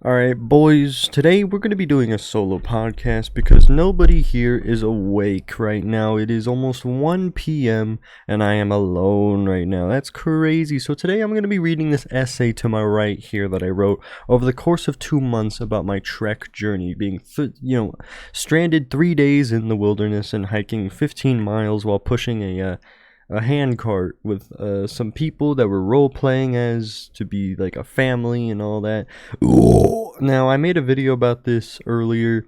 Alright, boys, today we're going to be doing a solo podcast because nobody here is awake right now. It is almost 1 p.m. and I am alone right now. That's crazy. So today I'm going to be reading this essay to my right here that I wrote over the course of 2 months about my trek journey, being, stranded 3 days in the wilderness and hiking 15 miles while pushing a handcart with some people that were role playing as to be like a family and all that. Ooh. Now, I made a video about this earlier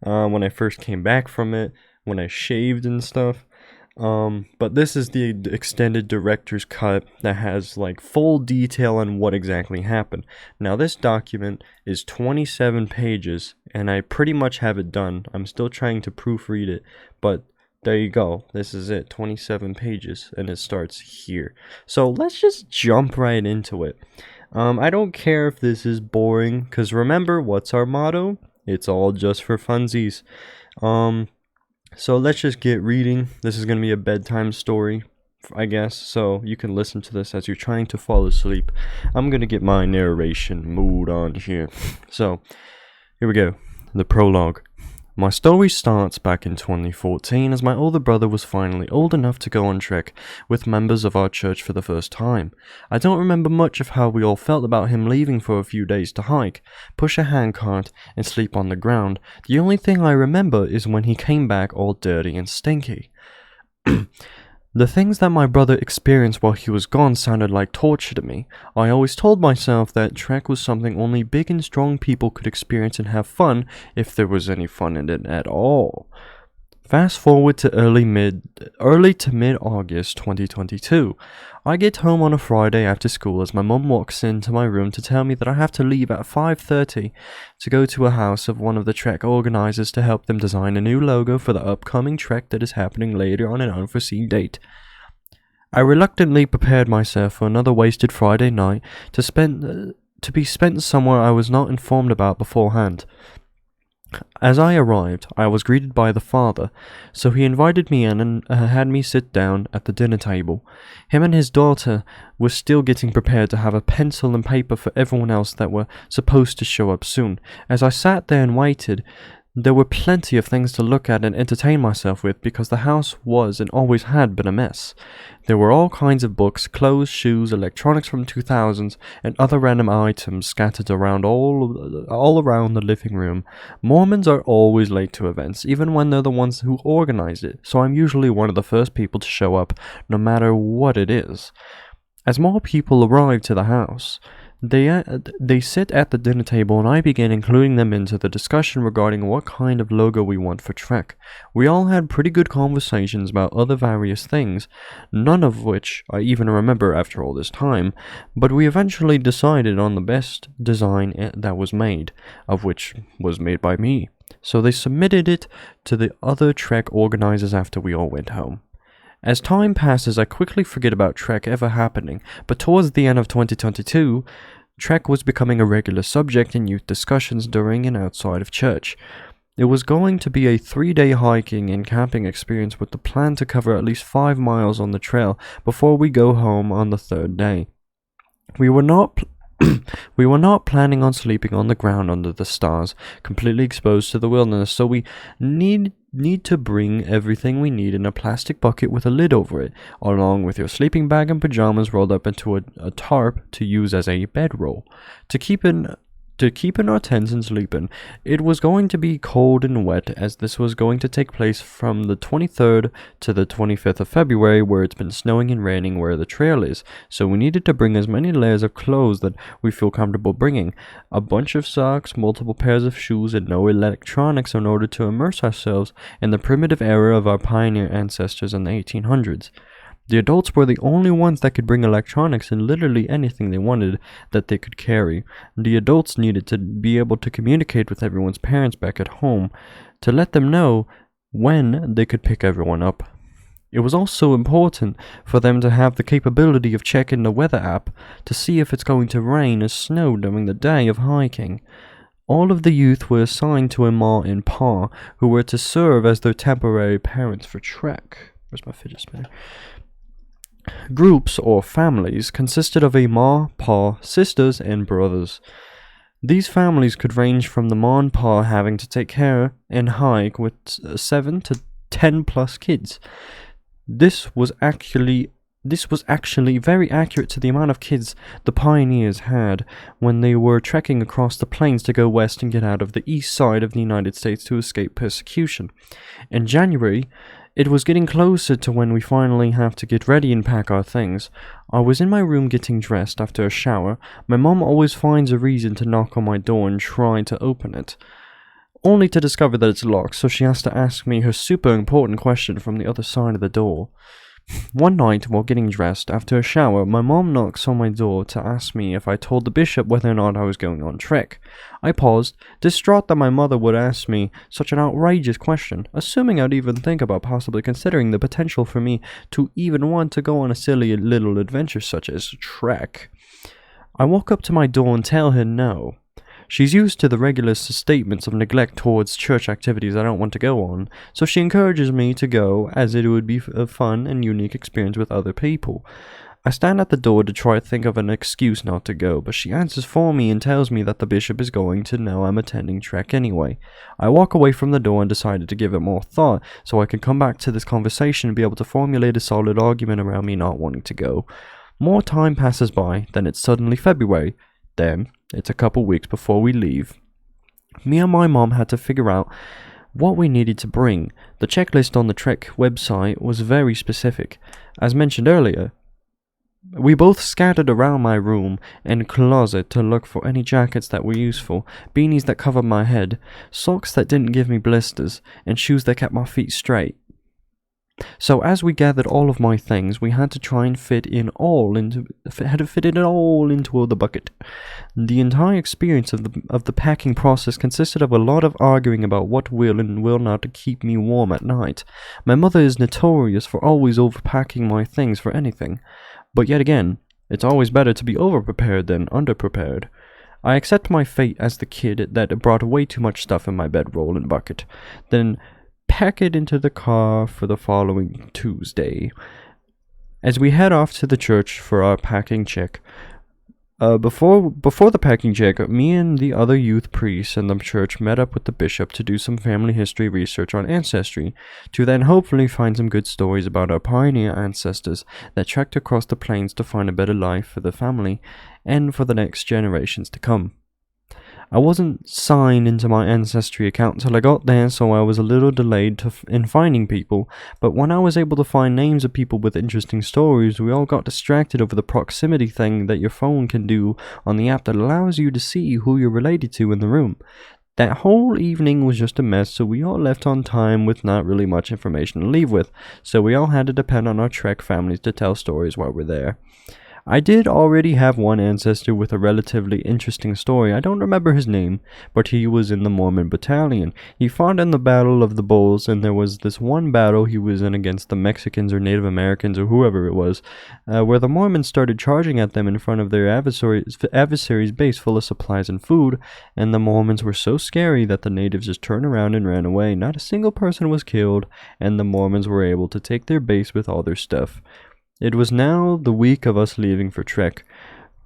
when I first came back from it, when I shaved and stuff. But this is the extended director's cut that has like full detail on what exactly happened. Now, this document is 27 pages and I pretty much have it done. I'm still trying to proofread it, but there you go. This is it. 27 pages, and it starts here. So let's just jump right into it. I don't care if this is boring, because remember, what's our motto? It's all just for funsies. So let's just get reading. This is going to be a bedtime story, I guess, so you can listen to this as you're trying to fall asleep. I'm going to get my narration mood on here. So, here we go. The prologue. My story starts back in 2014 as my older brother was finally old enough to go on trek with members of our church for the first time. I don't remember much of how we all felt about him leaving for a few days to hike, push a handcart, and sleep on the ground. The only thing I remember is when he came back all dirty and stinky. The things that my brother experienced while he was gone sounded like torture to me. I always told myself that trek was something only big and strong people could experience and have fun, if there was any fun in it at all. Fast forward to early to mid-August 2022. I get home on a Friday after school as my mum walks into my room to tell me that I have to leave at 5:30 to go to a house of one of the trek organizers to help them design a new logo for the upcoming trek that is happening later on an unforeseen date. I reluctantly prepared myself for another wasted Friday night to be spent somewhere I was not informed about beforehand. As I arrived, I was greeted by the father, so he invited me in and had me sit down at the dinner table. Him and his daughter were still getting prepared to have a pencil and paper for everyone else that were supposed to show up soon. As I sat there and waited, there were plenty of things to look at and entertain myself with because the house was and always had been a mess. There were all kinds of books, clothes, shoes, electronics from 2000s, and other random items scattered around all around the living room. Mormons are always late to events, even when they're the ones who organize it, so I'm usually one of the first people to show up, no matter what it is. As more people arrive to the house, they sit at the dinner table and I begin including them into the discussion regarding what kind of logo we want for Trek. We all had pretty good conversations about other various things, none of which I even remember after all this time, but we eventually decided on the best design that was made, of which was made by me. So they submitted it to the other Trek organizers after we all went home. As time passes, I quickly forget about Trek ever happening, but towards the end of 2022, Trek was becoming a regular subject in youth discussions during and outside of church. It was going to be a 3-day hiking and camping experience with the plan to cover at least 5 miles on the trail before we go home on the 3rd day. We were not planning on sleeping on the ground under the stars, completely exposed to the wilderness, so we need to bring everything we need in a plastic bucket with a lid over it, along with your sleeping bag and pajamas rolled up into a tarp to use as a bedroll. To keep in our tents and sleeping. It was going to be cold and wet as this was going to take place from the 23rd to the 25th of February where it's been snowing and raining where the trail is, so we needed to bring as many layers of clothes that we feel comfortable bringing, a bunch of socks, multiple pairs of shoes, and no electronics in order to immerse ourselves in the primitive era of our pioneer ancestors in the 1800s. The adults were the only ones that could bring electronics and literally anything they wanted that they could carry. The adults needed to be able to communicate with everyone's parents back at home to let them know when they could pick everyone up. It was also important for them to have the capability of checking the weather app to see if it's going to rain or snow during the day of hiking. All of the youth were assigned to a ma and pa who were to serve as their temporary parents for Trek. Where's my fidget spinner? Groups or families consisted of a ma, pa, sisters, and brothers. These families could range from the ma and pa having to take care and hike with 7 to 10 plus kids. This was actually very accurate to the amount of kids the pioneers had when they were trekking across the plains to go west and get out of the east side of the United States to escape persecution. In January, it was getting closer to when we finally have to get ready and pack our things. I was in my room getting dressed after a shower. My mom always finds a reason to knock on my door and try to open it, only to discover that it's locked, so she has to ask me her super important question from the other side of the door. One night, while getting dressed, after a shower, my mom knocks on my door to ask me if I told the bishop whether or not I was going on trek. I paused, distraught that my mother would ask me such an outrageous question, assuming I'd even think about possibly considering the potential for me to even want to go on a silly little adventure such as trek. I walk up to my door and tell her no. She's used to the regular statements of neglect towards church activities I don't want to go on, so she encourages me to go as it would be a fun and unique experience with other people. I stand at the door to try to think of an excuse not to go, but she answers for me and tells me that the bishop is going to know I'm attending trek anyway. I walk away from the door and decided to give it more thought so I could come back to this conversation and be able to formulate a solid argument around me not wanting to go. More time passes by, then it's suddenly February. Then, it's a couple weeks before we leave. Me and my mom had to figure out what we needed to bring. The checklist on the Trek website was very specific. As mentioned earlier, we both scattered around my room and closet to look for any jackets that were useful, beanies that covered my head, socks that didn't give me blisters, and shoes that kept my feet straight. So as we gathered all of my things, we had to try and fit it all into the bucket. The entire experience of the packing process consisted of a lot of arguing about what will and will not keep me warm at night. My mother is notorious for always overpacking my things for anything, but yet again, it's always better to be overprepared than underprepared. I accept my fate as the kid that brought way too much stuff in my bedroll and bucket, then pack it into the car for the following Tuesday. As we head off to the church for our packing check, before the packing check, me and the other youth priests in the church met up with the bishop to do some family history research on Ancestry, to then hopefully find some good stories about our pioneer ancestors that trekked across the plains to find a better life for the family and for the next generations to come. I wasn't signed into my Ancestry account till I got there, so I was a little delayed in finding people, but when I was able to find names of people with interesting stories, we all got distracted over the proximity thing that your phone can do on the app that allows you to see who you're related to in the room. That whole evening was just a mess, so we all left on time with not really much information to leave with, so we all had to depend on our Trek families to tell stories while we're there. I did already have one ancestor with a relatively interesting story. I don't remember his name, but he was in the Mormon battalion. He fought in the Battle of the Bulls, and there was this one battle he was in against the Mexicans or Native Americans or whoever it was, where the Mormons started charging at them in front of their adversary's base full of supplies and food, and the Mormons were so scary that the natives just turned around and ran away. Not a single person was killed, and the Mormons were able to take their base with all their stuff. It was now the week of us leaving for trek.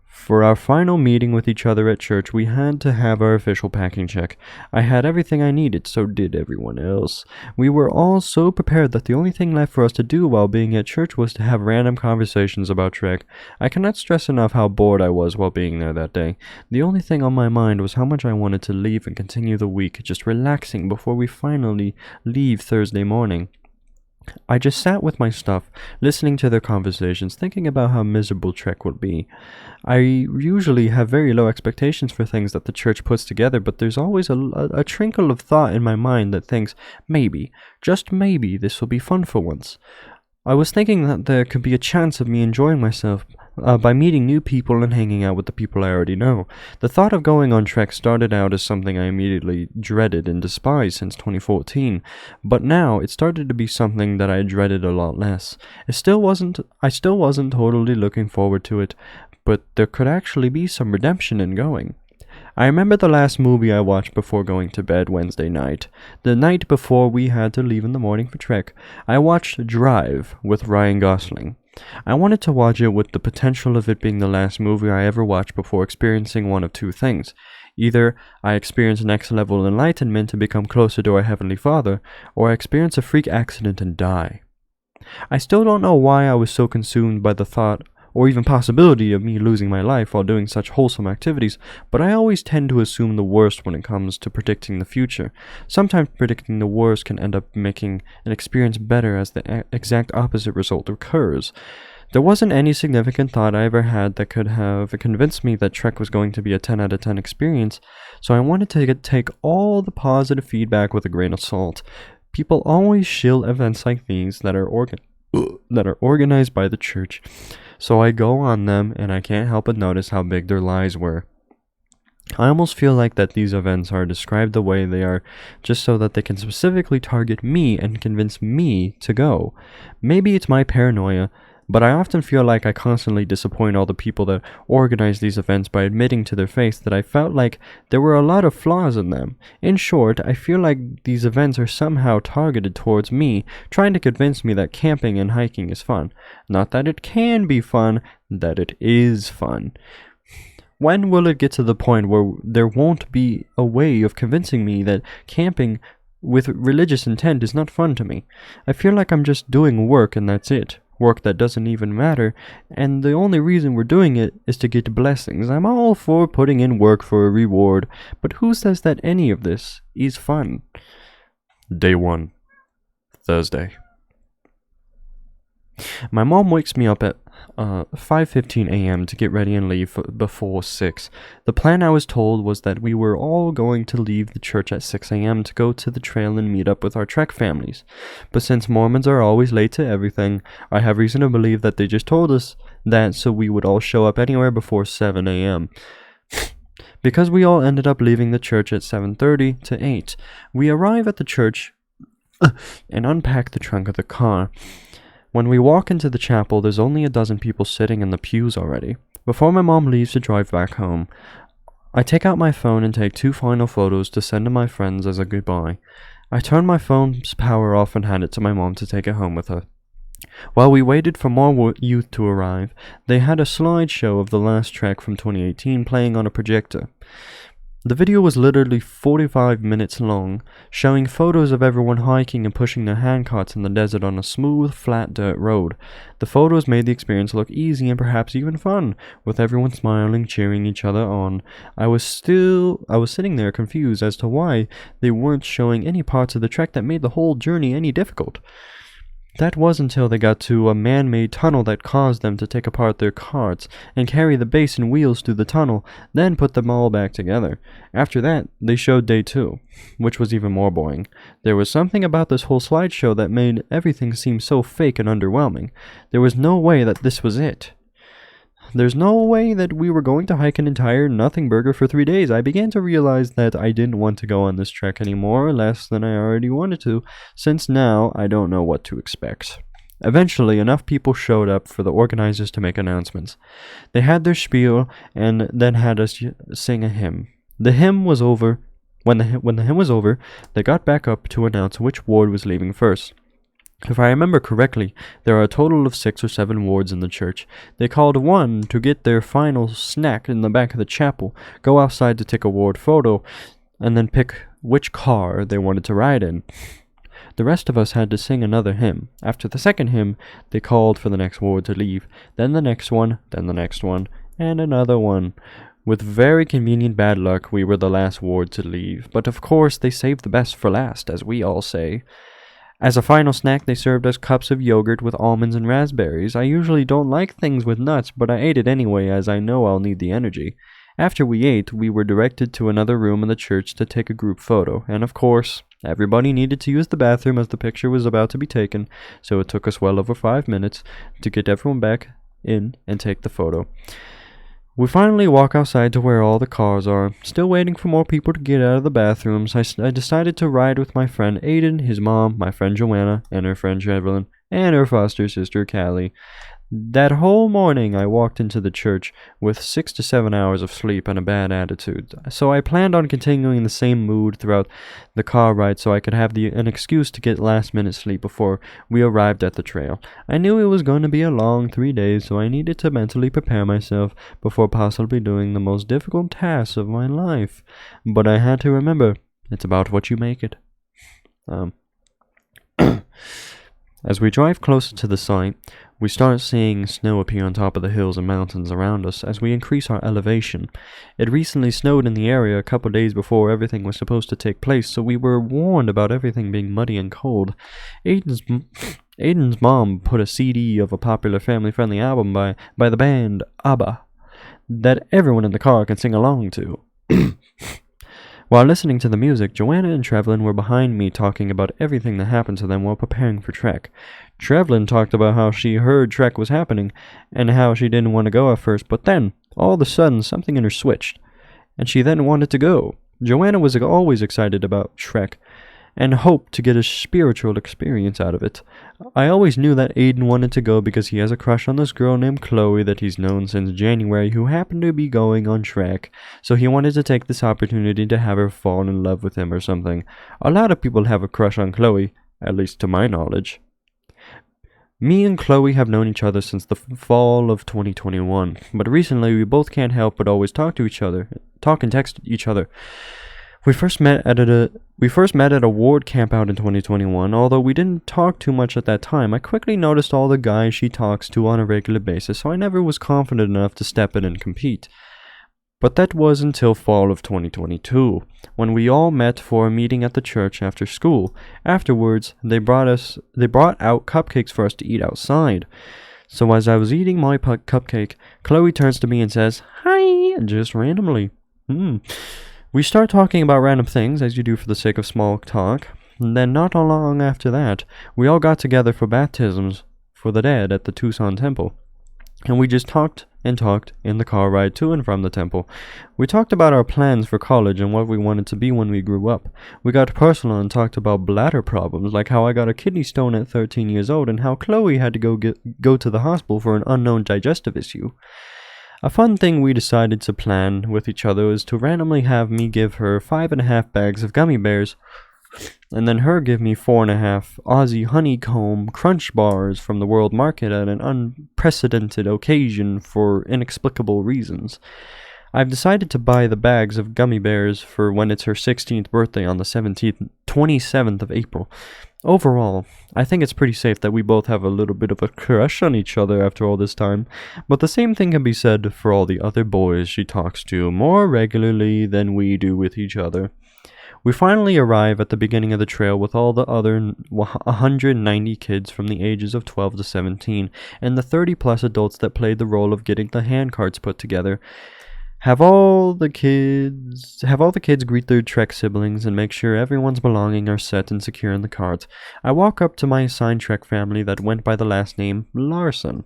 For our final meeting with each other at church, we had to have our official packing check. I had everything I needed, so did everyone else. We were all so prepared that the only thing left for us to do while being at church was to have random conversations about trek. I cannot stress enough how bored I was while being there that day. The only thing on my mind was how much I wanted to leave and continue the week, just relaxing before we finally leave Thursday morning. I just sat with my stuff, listening to their conversations, thinking about how miserable trek would be. I usually have very low expectations for things that the church puts together, but there's always a trinkle of thought in my mind that thinks, maybe, just maybe, this will be fun for once. I was thinking that there could be a chance of me enjoying myself by meeting new people and hanging out with the people I already know. The thought of going on trek started out as something I immediately dreaded and despised since 2014, but now it started to be something that I dreaded a lot less. I still wasn't totally looking forward to it, but there could actually be some redemption in going. I remember the last movie I watched before going to bed Wednesday night. The night before we had to leave in the morning for trek, I watched Drive with Ryan Gosling. I wanted to watch it with the potential of it being the last movie I ever watched before experiencing one of two things. Either I experience next level enlightenment to become closer to our Heavenly Father, or I experience a freak accident and die. I still don't know why I was so consumed by the thought or even possibility of me losing my life while doing such wholesome activities, but I always tend to assume the worst when it comes to predicting the future. Sometimes predicting the worst can end up making an experience better as the exact opposite result occurs. There wasn't any significant thought I ever had that could have convinced me that Trek was going to be a 10 out of 10 experience, so I wanted to take all the positive feedback with a grain of salt. People always shill events like these that are organized by the church, so I go on them and I can't help but notice how big their lies were. I almost feel like that these events are described the way they are just so that they can specifically target me and convince me to go. Maybe it's my paranoia, but I often feel like I constantly disappoint all the people that organize these events by admitting to their face that I felt like there were a lot of flaws in them. In short, I feel like these events are somehow targeted towards me, trying to convince me that camping and hiking is fun. Not that it can be fun, that it is fun. When will it get to the point where there won't be a way of convincing me that camping with religious intent is not fun to me? I feel like I'm just doing work and that's it. Work that doesn't even matter, and the only reason we're doing it is to get blessings. I'm all for putting in work for a reward, but who says that any of this is fun? Day 1, Thursday. My mom wakes me up at 5:15 a.m. to get ready and leave before 6. The plan I was told was that we were all going to leave the church at 6 a.m. to go to the trail and meet up with our Trek families. But since Mormons are always late to everything, I have reason to believe that they just told us that so we would all show up anywhere before 7 a.m. Because we all ended up leaving the church at 7:30 to 8, we arrive at the church and unpack the trunk of the car. When we walk into the chapel, there's only a dozen people sitting in the pews already. Before my mom leaves to drive back home, I take out my phone and take 2 final photos to send to my friends as a goodbye. I turn my phone's power off and hand it to my mom to take it home with her. While we waited for more youth to arrive, they had a slideshow of the last Trek from 2018 playing on a projector. The video was literally 45 minutes long, showing photos of everyone hiking and pushing their handcarts in the desert on a smooth, flat dirt road. The photos made the experience look easy and perhaps even fun, with everyone smiling, cheering each other on. I was sitting there confused as to why they weren't showing any parts of the trek that made the whole journey any difficult. That was until they got to a man-made tunnel that caused them to take apart their carts and carry the base and wheels through the tunnel, then put them all back together. After that, they showed day 2, which was even more boring. There was something about this whole slideshow that made everything seem so fake and underwhelming. There was no way that this was it. There's no way that we were going to hike an entire nothing burger for 3 days. I began to realize that I didn't want to go on this trek anymore, less than I already wanted to, since now I don't know what to expect. Eventually, enough people showed up for the organizers to make announcements. They had their spiel and then had us sing a hymn. The hymn was over. When the hymn was over, they got back up to announce which ward was leaving first. If I remember correctly, there are a total of 6 or 7 wards in the church. They called one to get their final snack in the back of the chapel, go outside to take a ward photo, and then pick which car they wanted to ride in. The rest of us had to sing another hymn. After the second hymn, they called for the next ward to leave, then the next one, then the next one, and another one. With very convenient bad luck, we were the last ward to leave, but of course they saved the best for last, as we all say. As a final snack, they served us cups of yogurt with almonds and raspberries. I usually don't like things with nuts, but I ate it anyway as I know I'll need the energy. After we ate, we were directed to another room in the church to take a group photo, and of course, everybody needed to use the bathroom as the picture was about to be taken, so it took us well over 5 minutes to get everyone back in and take the photo. We finally walk outside to where all the cars are. Still waiting for more people to get out of the bathrooms, I decided to ride with my friend Aiden, his mom, my friend Joanna, and her friend Evelyn, and her foster sister Callie. That whole morning I walked into the church with 6 to 7 hours of sleep and a bad attitude, so I planned on continuing the same mood throughout the car ride so I could have an excuse to get last-minute sleep before we arrived at the trail. I knew it was going to be a long 3 days, so I needed to mentally prepare myself before possibly doing the most difficult tasks of my life. But I had to remember, it's about what you make it. As we drive closer to the site, we start seeing snow appear on top of the hills and mountains around us as we increase our elevation. It recently snowed in the area a couple days before everything was supposed to take place, so we were warned about everything being muddy and cold. Aiden's mom put a CD of a popular family-friendly album by the band ABBA that everyone in the car can sing along to. While listening to the music, Joanna and Trevlin were behind me talking about everything that happened to them while preparing for Trek. Trevlin talked about how she heard Trek was happening and how she didn't want to go at first, but then, all of a sudden, something in her switched, and she then wanted to go. Joanna was always excited about Trek and hoped to get a spiritual experience out of it. I always knew that Aiden wanted to go because he has a crush on this girl named Chloe that he's known since January who happened to be going on Trek, so he wanted to take this opportunity to have her fall in love with him or something. A lot of people have a crush on Chloe, at least to my knowledge. Me and Chloe have known each other since the fall of 2021, but recently we both can't help but always talk and text each other. We first met at a ward camp out in 2021. Although we didn't talk too much at that time, I quickly noticed all the guys she talks to on a regular basis, so I never was confident enough to step in and compete. But that was until fall of 2022, when we all met for a meeting at the church after school. Afterwards, they brought out cupcakes for us to eat outside. So as I was eating my cupcake, Chloe turns to me and says, "Hi," just randomly. We start talking about random things, as you do for the sake of small talk. And then not long after that, we all got together for baptisms for the dead at the Tucson Temple. And we just talked in the car ride to and from the temple. We talked about our plans for college and what we wanted to be when we grew up. We got personal and talked about bladder problems, like how I got a kidney stone at 13 years old and how Chloe had to go to the hospital for an unknown digestive issue. A fun thing we decided to plan with each other was to randomly have me give her 5.5 bags of gummy bears, and then her give me 4.5 Aussie honeycomb crunch bars from the world market at an unprecedented occasion for inexplicable reasons. I've decided to buy the bags of gummy bears for when it's her 16th birthday on the 27th of April. Overall, I think it's pretty safe that we both have a little bit of a crush on each other after all this time, but the same thing can be said for all the other boys she talks to more regularly than we do with each other. We finally arrive at the beginning of the trail with all the other 190 kids from the ages of 12 to 17, and the 30-plus adults that played the role of getting the handcarts put together. Have all the kids greet their Trek siblings and make sure everyone's belongings are set and secure in the carts. I walk up to my assigned Trek family that went by the last name Larson.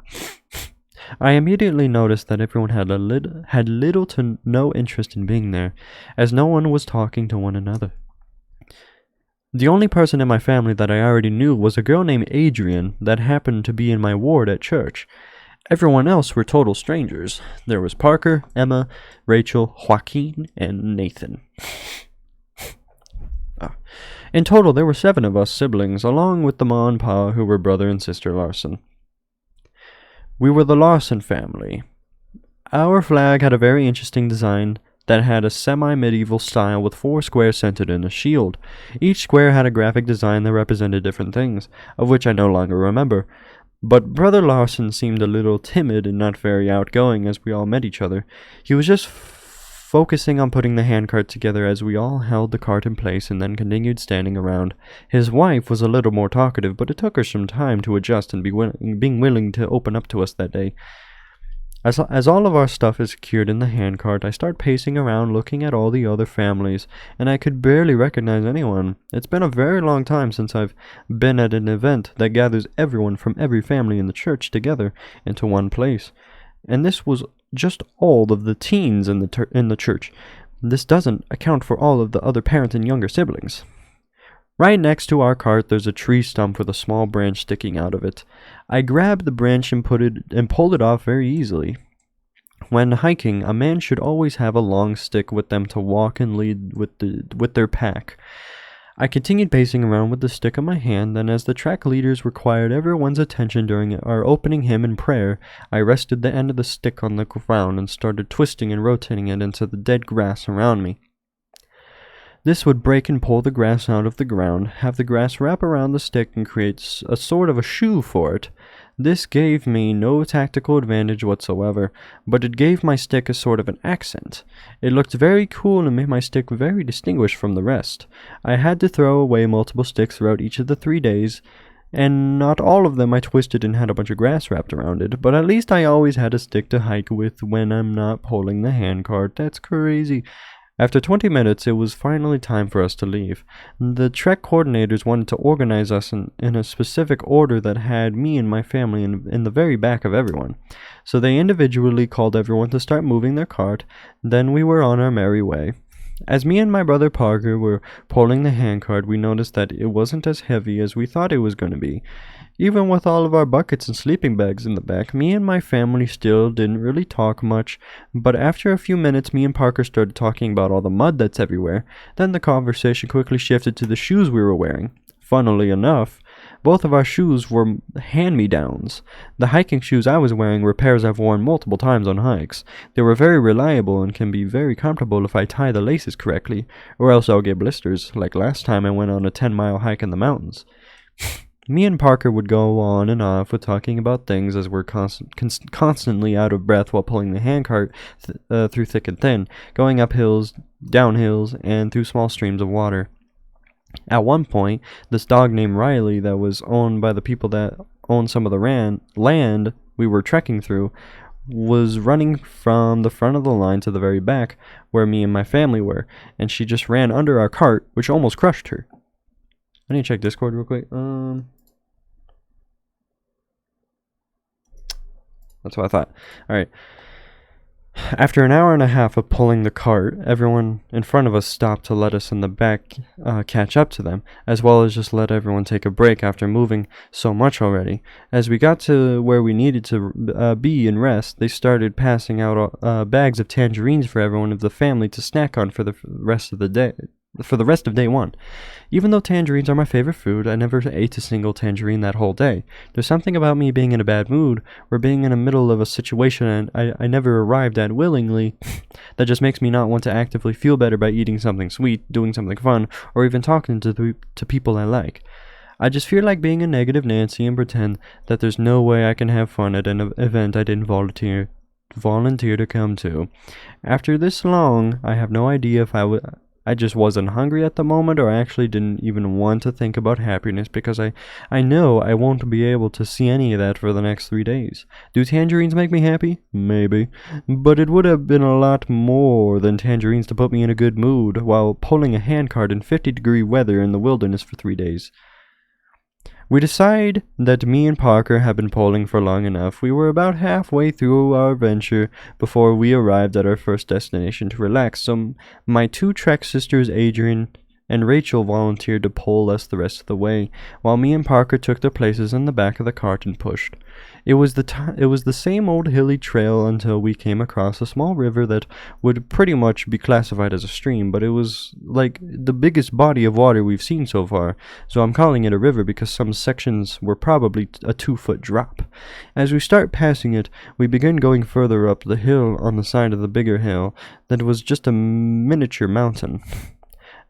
I immediately noticed that everyone had little to no interest in being there, as no one was talking to one another. The only person in my family that I already knew was a girl named Adrian that happened to be in my ward at church. Everyone else were total strangers. There was Parker, Emma, Rachel, Joaquin, and Nathan. In total, there were 7 of us siblings, along with the ma and pa who were brother and sister Larson. We were the Larson family. Our flag had a very interesting design that had a semi-medieval style with 4 squares centered in a shield. Each square had a graphic design that represented different things, of which I no longer remember. But Brother Larson seemed a little timid and not very outgoing as we all met each other. He was just focusing on putting the handcart together as we all held the cart in place and then continued standing around. His wife was a little more talkative, but it took her some time to adjust and being willing to open up to us that day. As all of our stuff is secured in the handcart, I start pacing around looking at all the other families, and I could barely recognize anyone. It's been a very long time since I've been at an event that gathers everyone from every family in the church together into one place. And this was just all of the teens in the church. This doesn't account for all of the other parents and younger siblings. Right next to our cart, there's a tree stump with a small branch sticking out of it. I grabbed the branch and pulled it off very easily. When hiking, a man should always have a long stick with them to walk and lead with their pack. I continued pacing around with the stick in my hand, and as the track leaders required everyone's attention during our opening hymn and prayer, I rested the end of the stick on the ground and started twisting and rotating it into the dead grass around me. This would break and pull the grass out of the ground, have the grass wrap around the stick and create a sort of a shoe for it. This gave me no tactical advantage whatsoever, but it gave my stick a sort of an accent. It looked very cool and made my stick very distinguished from the rest. I had to throw away multiple sticks throughout each of the 3 days, and not all of them I twisted and had a bunch of grass wrapped around it, but at least I always had a stick to hike with when I'm not pulling the handcart. That's crazy. After 20 minutes, it was finally time for us to leave. The trek coordinators wanted to organize us in a specific order that had me and my family in the very back of everyone. So they individually called everyone to start moving their cart, then we were on our merry way. As me and my brother Parker were pulling the handcart, we noticed that it wasn't as heavy as we thought it was going to be. Even with all of our buckets and sleeping bags in the back, me and my family still didn't really talk much, but after a few minutes me and Parker started talking about all the mud that's everywhere. Then the conversation quickly shifted to the shoes we were wearing. Funnily enough, both of our shoes were hand-me-downs. The hiking shoes I was wearing were pairs I've worn multiple times on hikes. They were very reliable and can be very comfortable if I tie the laces correctly, or else I'll get blisters, like last time I went on a 10-mile hike in the mountains. Me and Parker would go on and off with talking about things as we're constantly out of breath while pulling the handcart through thick and thin, going up hills, down hills, and through small streams of water. At one point, this dog named Riley that was owned by the people that owned some of the land we were trekking through was running from the front of the line to the very back where me and my family were, and she just ran under our cart, which almost crushed her. I need to check Discord real quick. That's what I thought. Alright. After an hour and a half of pulling the cart, everyone in front of us stopped to let us in the back catch up to them, as well as just let everyone take a break after moving so much already. As we got to where we needed to be and rest, they started passing out bags of tangerines for everyone of the family to snack on for the rest of the day. For the rest of day one. Even though tangerines are my favorite food, I never ate a single tangerine that whole day. There's something about me being in a bad mood, or being in the middle of a situation I never arrived at willingly, that just makes me not want to actively feel better by eating something sweet, doing something fun, or even talking to people I like. I just feel like being a negative Nancy and pretend that there's no way I can have fun at an event I didn't volunteer to come to. After this long, I have no idea if I just wasn't hungry at the moment, or I actually didn't even want to think about happiness, because I know I won't be able to see any of that for the next 3 days. Do tangerines make me happy? Maybe. But it would have been a lot more than tangerines to put me in a good mood while pulling a handcart in 50-degree weather in the wilderness for 3 days. We decide that me and Parker have been pulling for long enough. We were about halfway through our venture before we arrived at our first destination to relax, so my two Trek sisters, Adrian and Rachel, volunteered to pull us the rest of the way, while me and Parker took their places in the back of the cart and pushed. It was the same old hilly trail until we came across a small river that would pretty much be classified as a stream, but it was like the biggest body of water we've seen so far, so I'm calling it a river because some sections were probably a 2-foot drop. As we start passing it, we begin going further up the hill on the side of the bigger hill that was just a miniature mountain.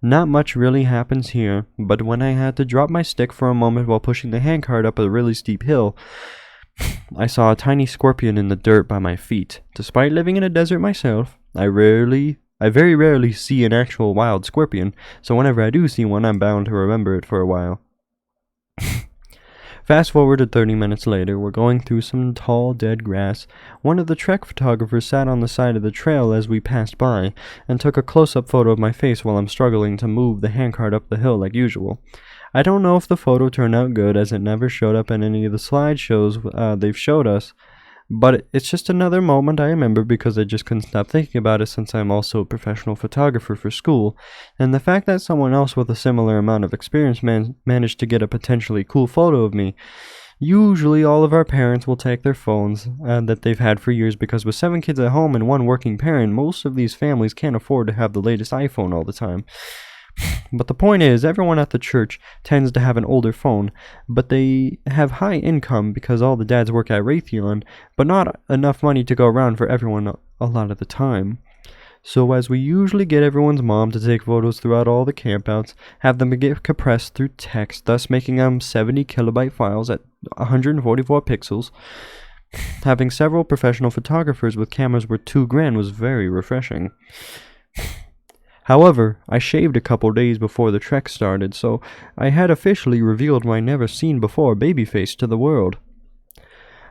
Not much really happens here, but when I had to drop my stick for a moment while pushing the handcart up a really steep hill, I saw a tiny scorpion in the dirt by my feet. Despite living in a desert myself, I very rarely see an actual wild scorpion, so whenever I do see one, I'm bound to remember it for a while. Fast forward to 30 minutes later, we're going through some tall, dead grass. One of the Trek photographers sat on the side of the trail as we passed by, and took a close-up photo of my face while I'm struggling to move the handcart up the hill like usual. I don't know if the photo turned out good, as it never showed up in any of the slideshows they've showed us, But it's just another moment I remember because I just couldn't stop thinking about it since I'm also a professional photographer for school. And the fact that someone else with a similar amount of experience managed to get a potentially cool photo of me. Usually, all of our parents will take their phones that they've had for years because with 7 kids at home and one working parent, most of these families can't afford to have the latest iPhone all the time. But the point is, everyone at the church tends to have an older phone, but they have high income because all the dads work at Raytheon, but not enough money to go around for everyone a lot of the time. So as we usually get everyone's mom to take photos throughout all the campouts, have them get compressed through text, thus making them 70 kilobyte files at 144 pixels. Having several professional photographers with cameras worth $2,000 was very refreshing. However, I shaved a couple days before the trek started, so I had officially revealed my never-seen-before baby face to the world.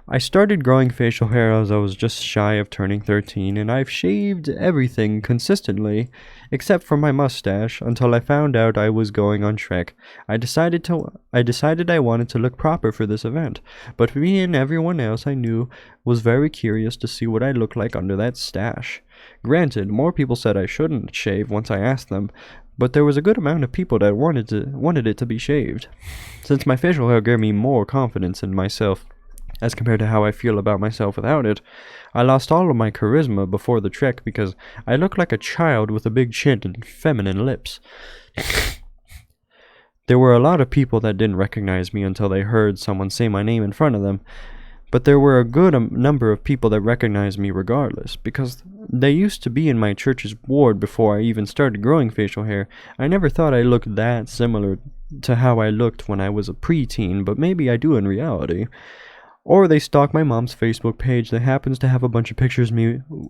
I started growing facial hair as I was just shy of turning 13, and I've shaved everything consistently, except for my mustache, until I found out I was going on Trek. I decided I wanted to look proper for this event, but me and everyone else I knew was very curious to see what I looked like under that stash. Granted, more people said I shouldn't shave once I asked them, but there was a good amount of people that wanted it to be shaved. Since my facial hair gave me more confidence in myself as compared to how I feel about myself without it, I lost all of my charisma before the trek because I looked like a child with a big chin and feminine lips. There were a lot of people that didn't recognize me until they heard someone say my name in front of them, but there were a good number of people that recognized me regardless, because they used to be in my church's ward before I even started growing facial hair. I never thought I looked that similar to how I looked when I was a preteen, but maybe I do in reality. Or they stalk my mom's Facebook page that happens to have a bunch of pictures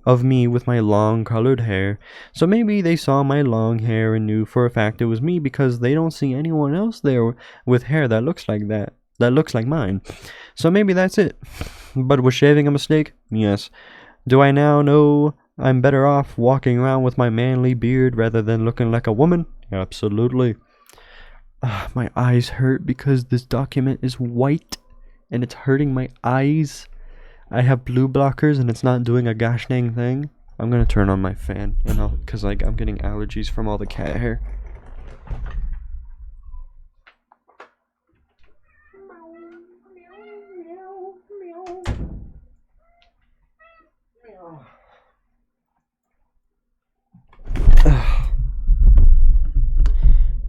of me with my long colored hair. So maybe they saw my long hair and knew for a fact it was me because they don't see anyone else there with hair that looks like mine. So maybe that's it. But was shaving a mistake? Yes. Do I now know I'm better off walking around with my manly beard rather than looking like a woman? Absolutely. My eyes hurt because this document is white. And it's hurting my eyes. I have blue blockers and it's not doing a gosh dang thing. I'm gonna turn on my fan, cause I'm getting allergies from all the cat hair.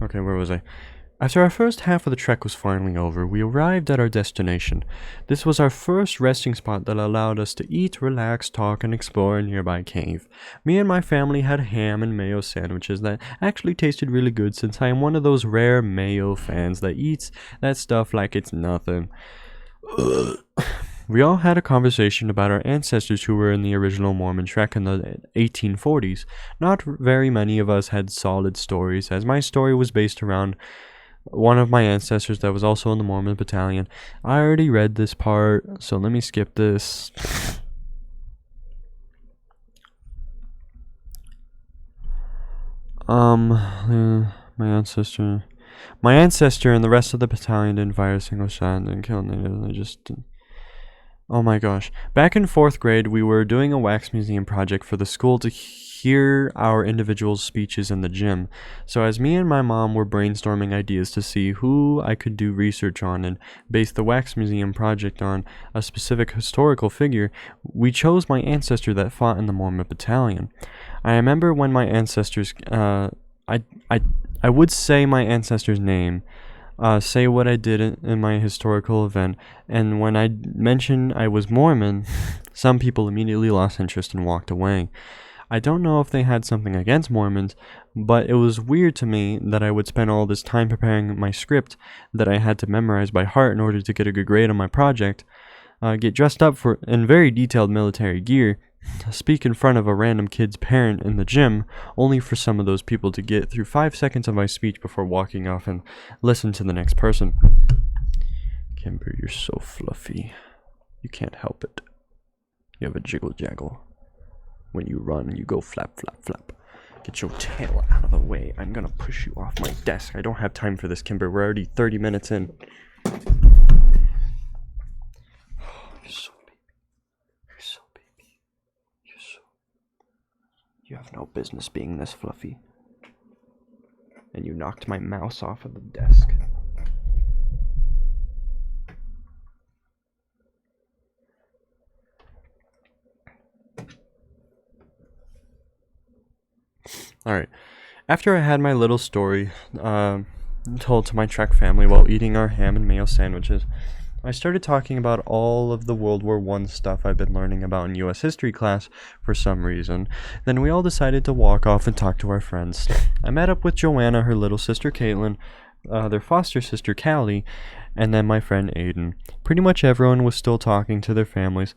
Okay, where was I? After our first half of the trek was finally over, we arrived at our destination. This was our first resting spot that allowed us to eat, relax, talk, and explore a nearby cave. Me and my family had ham and mayo sandwiches that actually tasted really good since I am one of those rare mayo fans that eats that stuff like it's nothing. We all had a conversation about our ancestors who were in the original Mormon trek in the 1840s. Not very many of us had solid stories, as my story was based around one of my ancestors that was also in the Mormon battalion. I already read this part, so let me skip this. My ancestor and the rest of the battalion didn't fire a single shot and didn't kill natives. They just oh my gosh. Back in 4th grade, we were doing a wax museum project for the school to hear our individual speeches in the gym. So as me and my mom were brainstorming ideas to see who I could do research on and base the wax museum project on a specific historical figure, we chose my ancestor that fought in the Mormon battalion. I remember when my ancestors, I would say my ancestor's name, say what I did in my historical event, and when I mentioned I was Mormon, some people immediately lost interest and walked away. I don't know if they had something against Mormons, but it was weird to me that I would spend all this time preparing my script that I had to memorize by heart in order to get a good grade on my project, get dressed up in very detailed military gear, speak in front of a random kid's parent in the gym, only for some of those people to get through 5 seconds of my speech before walking off and listen to the next person. Kimber, you're so fluffy. You can't help it. You have a jiggle jaggle. When you run, you go flap, flap, flap. Get your tail out of the way. I'm gonna push you off my desk. I don't have time for this, Kimber. We're already 30 minutes in. You're so baby. You have no business being this fluffy. And you knocked my mouse off of the desk. Alright. After I had my little story told to my Trek family while eating our ham and mayo sandwiches, I started talking about all of the World War I stuff I've been learning about in US history class for some reason. Then we all decided to walk off and talk to our friends. I met up with Joanna, her little sister Caitlin, their foster sister Callie, and then my friend Aiden. Pretty much everyone was still talking to their families.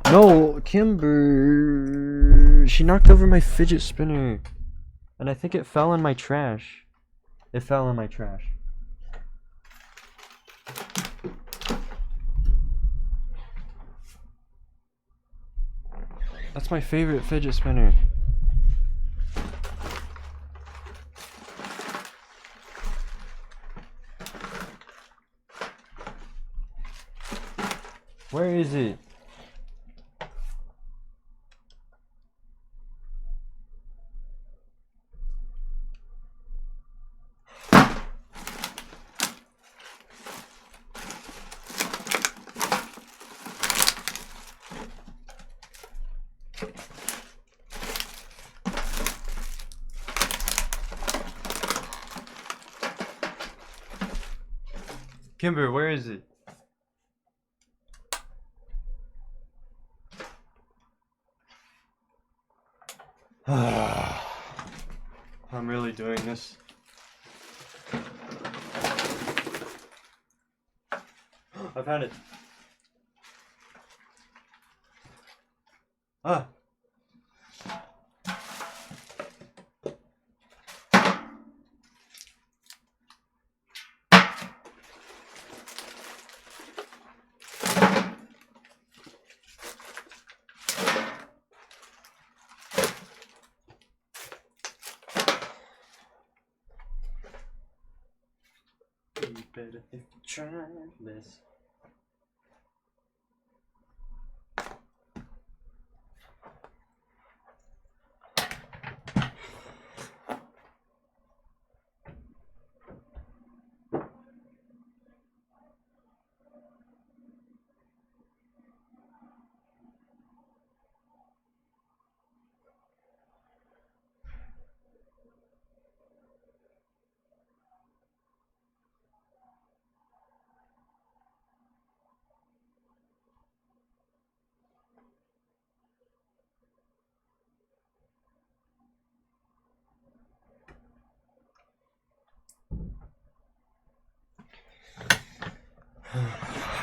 No, Kimber! She knocked over my fidget spinner. And I think it fell in my trash. It fell in my trash. That's my favorite fidget spinner. Where is it? Kimber, where is it? I'm really doing this. I found it. Ah. You better try this.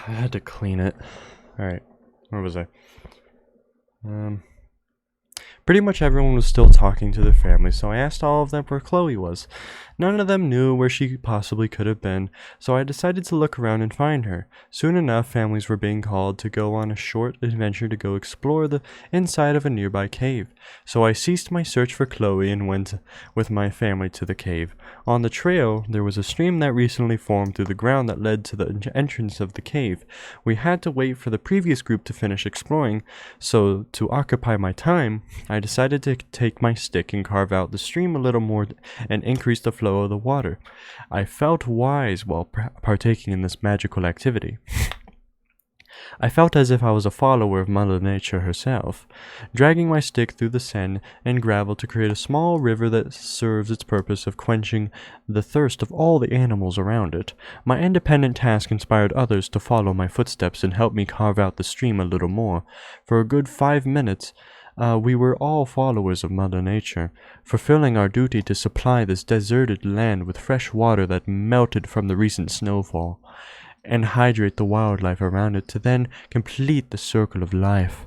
I had to clean it. Alright, where was I? Pretty much everyone was still talking to their family, so I asked all of them where Chloe was. None of them knew where she possibly could have been, so I decided to look around and find her. Soon enough, families were being called to go on a short adventure to go explore the inside of a nearby cave. So I ceased my search for Chloe and went with my family to the cave. On the trail, there was a stream that recently formed through the ground that led to the entrance of the cave. We had to wait for the previous group to finish exploring, so to occupy my time, I decided to take my stick and carve out the stream a little more and increase the flow of the water. I felt wise while partaking in this magical activity. I felt as if I was a follower of Mother Nature herself, dragging my stick through the sand and gravel to create a small river that serves its purpose of quenching the thirst of all the animals around it. My independent task inspired others to follow my footsteps and help me carve out the stream a little more. For a good 5 minutes, we were all followers of Mother Nature, fulfilling our duty to supply this deserted land with fresh water that melted from the recent snowfall, and hydrate the wildlife around it to then complete the circle of life.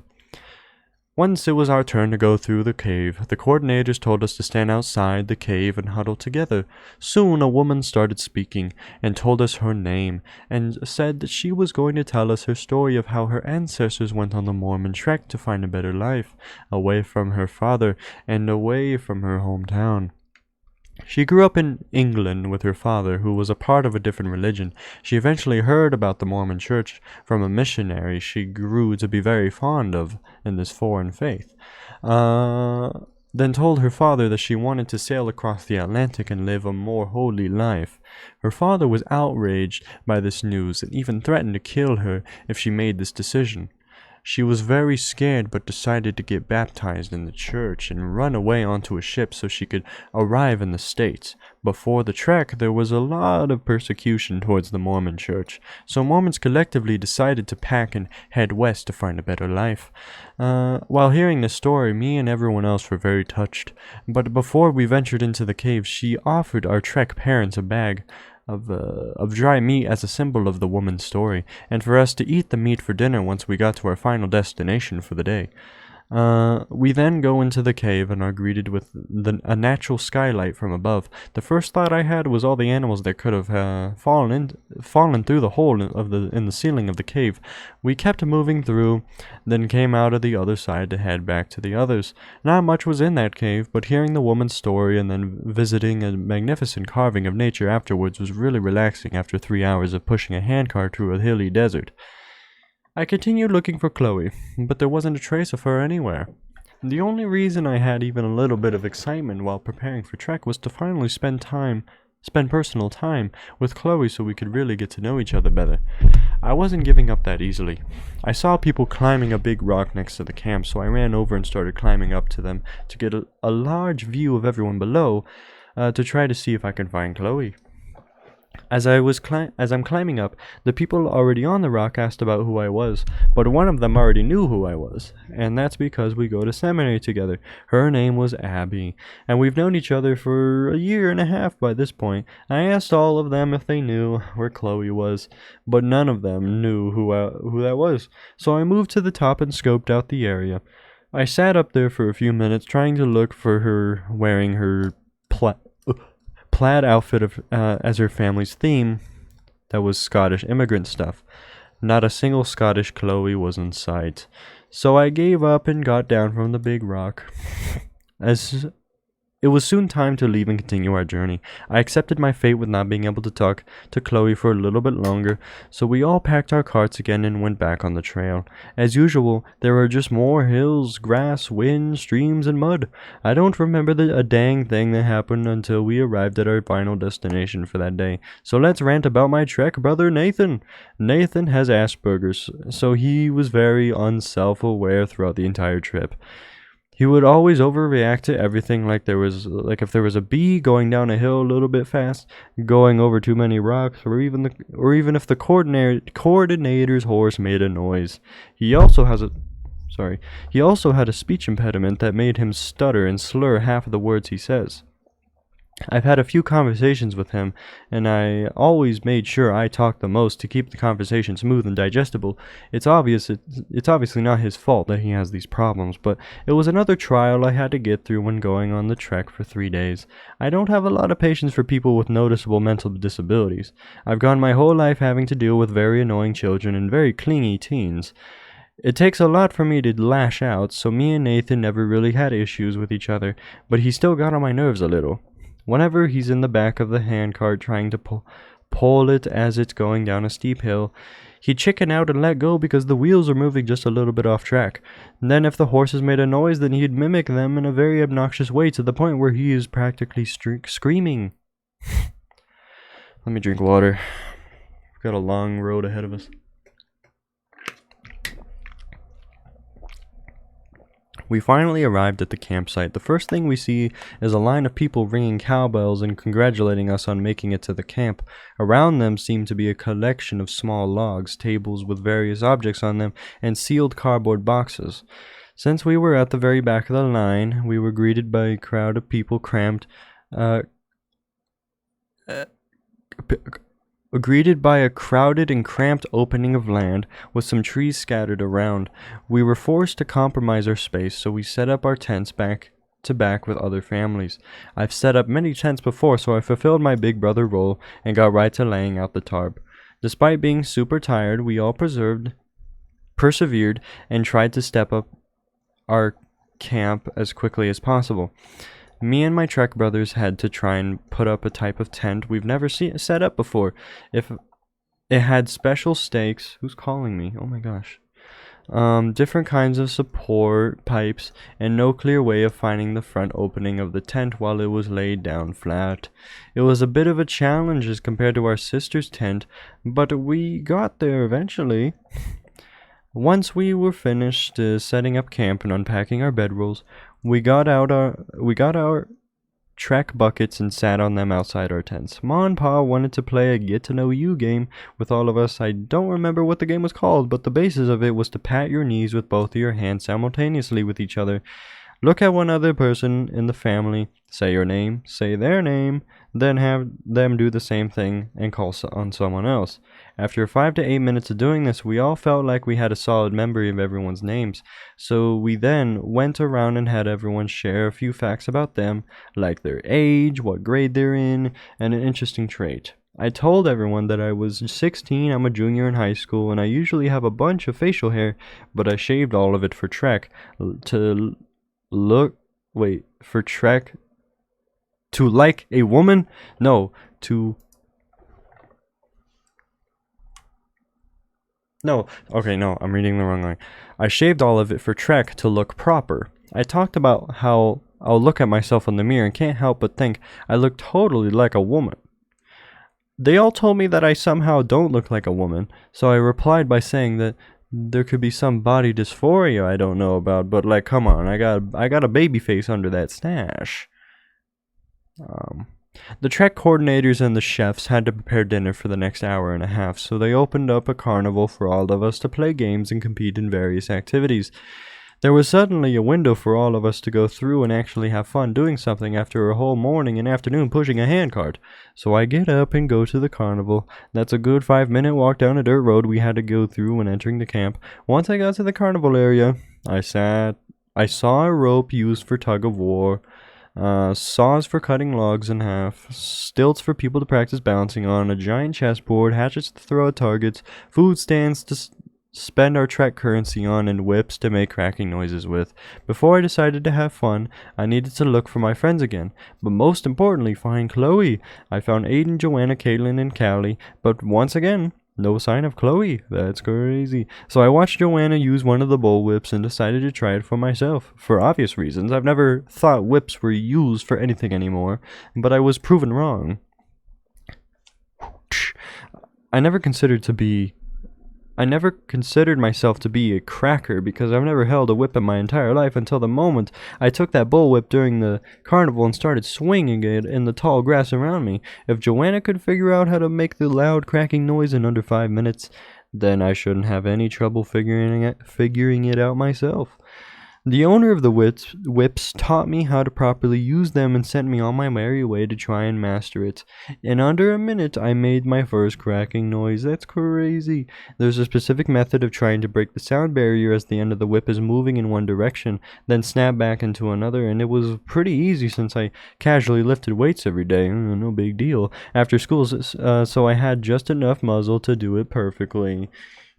Once it was our turn to go through the cave, the coordinators told us to stand outside the cave and huddle together. Soon a woman started speaking and told us her name and said that she was going to tell us her story of how her ancestors went on the Mormon trek to find a better life, away from her father and away from her hometown. She grew up in England with her father, who was a part of a different religion. She eventually heard about the Mormon Church from a missionary she grew to be very fond of in this foreign faith. The then told her father that she wanted to sail across the Atlantic and live a more holy life. Her father was outraged by this news and even threatened to kill her if she made this decision. She was very scared but decided to get baptized in the church and run away onto a ship so she could arrive in the States. Before the trek, there was a lot of persecution towards the Mormon church, so Mormons collectively decided to pack and head west to find a better life. While hearing this story, me and everyone else were very touched, but before we ventured into the cave, she offered our trek parents a bag of dry meat as a symbol of the woman's story, and for us to eat the meat for dinner once we got to our final destination for the day. We then go into the cave and are greeted with a natural skylight from above. The first thought I had was all the animals that could have fallen through the hole in the ceiling of the cave. We kept moving through, then came out of the other side to head back to the others. Not much was in that cave, but hearing the woman's story and then visiting a magnificent carving of nature afterwards was really relaxing after 3 hours of pushing a handcart through a hilly desert. I continued looking for Chloe, but there wasn't a trace of her anywhere. The only reason I had even a little bit of excitement while preparing for trek was to finally spend personal time with Chloe so we could really get to know each other better. I wasn't giving up that easily. I saw people climbing a big rock next to the camp, so I ran over and started climbing up to them to get a large view of everyone below to try to see if I could find Chloe. As I'm climbing up, the people already on the rock asked about who I was, but one of them already knew who I was, and that's because we go to seminary together. Her name was Abby, and we've known each other for 1.5 years by this point. I asked all of them if they knew where Chloe was, but none of them knew who that was, so I moved to the top and scoped out the area. I sat up there for a few minutes trying to look for her wearing her plaid outfit as her family's theme. That was Scottish immigrant stuff. Not a single Scottish Chloe was in sight, so I gave up and got down from the big rock. As it was soon time to leave and continue our journey, I accepted my fate with not being able to talk to Chloe for a little bit longer, so we all packed our carts again and went back on the trail. As usual, there were just more hills, grass, wind, streams, and mud. I don't remember a dang thing that happened until we arrived at our final destination for that day. So let's rant about my trek brother Nathan. Nathan has Asperger's, so he was very unself-aware throughout the entire trip. He would always overreact to everything, like if there was a bee going down a hill a little bit fast, going over too many rocks, or even if the coordinator's horse made a noise. He also had a speech impediment that made him stutter and slur half of the words he says. I've had a few conversations with him, and I always made sure I talked the most to keep the conversation smooth and digestible. It's obviously not his fault that he has these problems, but it was another trial I had to get through when going on the trek for 3 days. I don't have a lot of patience for people with noticeable mental disabilities. I've gone my whole life having to deal with very annoying children and very clingy teens. It takes a lot for me to lash out, so me and Nathan never really had issues with each other, but he still got on my nerves a little. Whenever he's in the back of the handcart trying to pull it as it's going down a steep hill, he'd chicken out and let go because the wheels are moving just a little bit off track. And then if the horses made a noise, then he'd mimic them in a very obnoxious way to the point where he is practically screaming. Let me drink water. We've got a long road ahead of us. We finally arrived at the campsite. The first thing we see is a line of people ringing cowbells and congratulating us on making it to the camp. Around them seemed to be a collection of small logs, tables with various objects on them, and sealed cardboard boxes. Since we were at the very back of the line, we were greeted by a crowd of people greeted by a crowded and cramped opening of land with some trees scattered around. We were forced to compromise our space, so we set up our tents back to back with other families. I've set up many tents before, so I fulfilled my big brother role and got right to laying out the tarp. Despite being super tired, we all persevered and tried to step up our camp as quickly as possible. Me and my Trek brothers had to try and put up a type of tent we've never set up before. If it had special stakes... Who's calling me? Oh my gosh. different kinds of support pipes, and no clear way of finding the front opening of the tent while it was laid down flat. It was a bit of a challenge as compared to our sister's tent, but we got there eventually. Once we were finished setting up camp and unpacking our bedrolls, we got our Trek buckets and sat on them outside our tents. Ma and Pa wanted to play a get-to-know-you game with all of us. I don't remember what the game was called, but the basis of it was to pat your knees with both of your hands simultaneously with each other. Look at one other person in the family, say your name, say their name, then have them do the same thing and call on someone else. After 5 to 8 minutes of doing this, we all felt like we had a solid memory of everyone's names. So we then went around and had everyone share a few facts about them, like their age, what grade they're in, and an interesting trait. I told everyone that I was 16, I'm a junior in high school, and I usually have a bunch of facial hair, but I shaved all of it for Trek to like a woman? No, I'm reading the wrong line. I shaved all of it for Trek to look proper. I talked about how I'll look at myself in the mirror and can't help but think I look totally like a woman. They all told me that I somehow don't look like a woman, so I replied by saying that there could be some body dysphoria I don't know about, but like, come on, I got a baby face under that stash. The Trek coordinators and the chefs had to prepare dinner for the next hour and a half, so they opened up a carnival for all of us to play games and compete in various activities. There was suddenly a window for all of us to go through and actually have fun doing something after a whole morning and afternoon pushing a handcart. So I get up and go to the carnival. That's a good 5-minute walk down a dirt road we had to go through when entering the camp. Once I got to the carnival area, I saw a rope used for tug of war, saws for cutting logs in half, stilts for people to practice balancing on, a giant chessboard, hatchets to throw at targets, food stands to spend our Trek currency on, and whips to make cracking noises with. Before I decided to have fun, I needed to look for my friends again, but most importantly find Chloe. I found Aiden, Joanna, Caitlin, and Callie, but once again, no sign of Chloe. That's crazy. So I watched Joanna use one of the bull whips and decided to try it for myself. For obvious reasons, I've never thought whips were used for anything anymore, but I was proven wrong. I never considered myself to be a cracker because I've never held a whip in my entire life until the moment I took that bullwhip during the carnival and started swinging it in the tall grass around me. If Joanna could figure out how to make the loud cracking noise in under 5 minutes, then I shouldn't have any trouble figuring it out myself. The owner of the whips taught me how to properly use them and sent me on my merry way to try and master it. In under a minute, I made my first cracking noise. That's crazy. There's a specific method of trying to break the sound barrier as the end of the whip is moving in one direction, then snap back into another, and it was pretty easy since I casually lifted weights every day. No big deal. After school, so I had just enough muzzle to do it perfectly.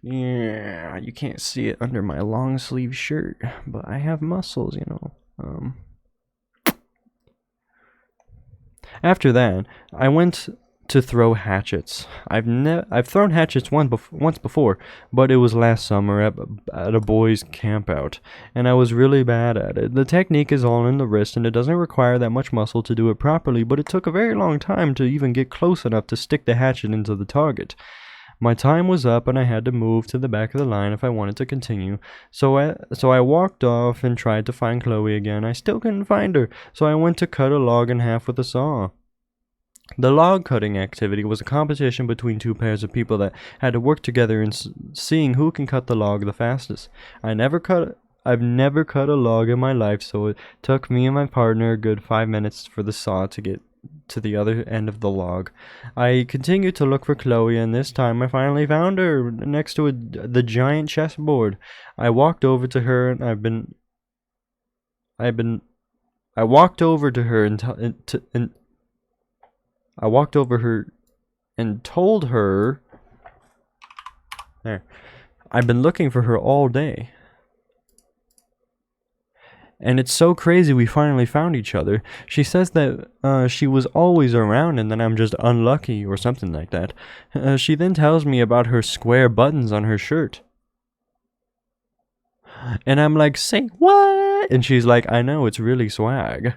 Yeah, you can't see it under my long sleeve shirt, but I have muscles, you know. After that, I went to throw hatchets. I've thrown hatchets once before, but it was last summer at a boys' campout, and I was really bad at it. The technique is all in the wrist, and it doesn't require that much muscle to do it properly, but it took a very long time to even get close enough to stick the hatchet into the target. My time was up and I had to move to the back of the line if I wanted to continue. So I walked off and tried to find Chloe again. I still couldn't find her, so I went to cut a log in half with a saw. The log cutting activity was a competition between two pairs of people that had to work together in seeing who can cut the log the fastest. I've never cut a log in my life, so it took me and my partner a good 5 minutes for the saw to get to the other end of the log. I continued to look for Chloe, and this time I finally found her next to the giant chessboard. I walked over to her and I walked over and told her there. I've been looking for her all day. And it's so crazy we finally found each other. She says that she was always around and that I'm just unlucky or something like that. She then tells me about her square buttons on her shirt. And I'm like, say what? And she's like, I know, it's really swag.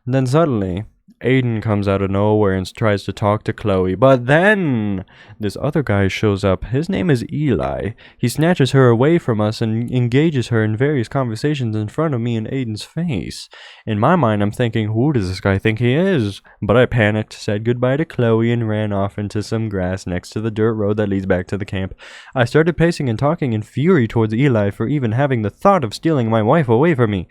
And then suddenly, Aiden comes out of nowhere and tries to talk to Chloe. But then this other guy shows up. His name is Eli. He snatches her away from us and engages her in various conversations in front of me and Aiden's face. In my mind, I'm thinking, who does this guy think he is? But I panicked, said goodbye to Chloe, and ran off into some grass next to the dirt road that leads back to the camp. I started pacing and talking in fury towards Eli for even having the thought of stealing my wife away from me.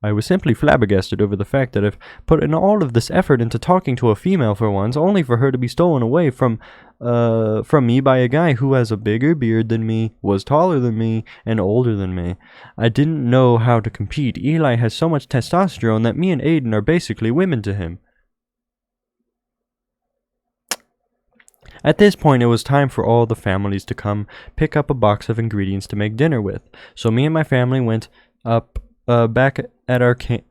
I was simply flabbergasted over the fact that I've put in all of this effort into talking to a female for once, only for her to be stolen away from me by a guy who has a bigger beard than me, was taller than me, and older than me. I didn't know how to compete. Eli has so much testosterone that me and Aiden are basically women to him. At this point, it was time for all the families to come pick up a box of ingredients to make dinner with. So me and my family went up back at our camp.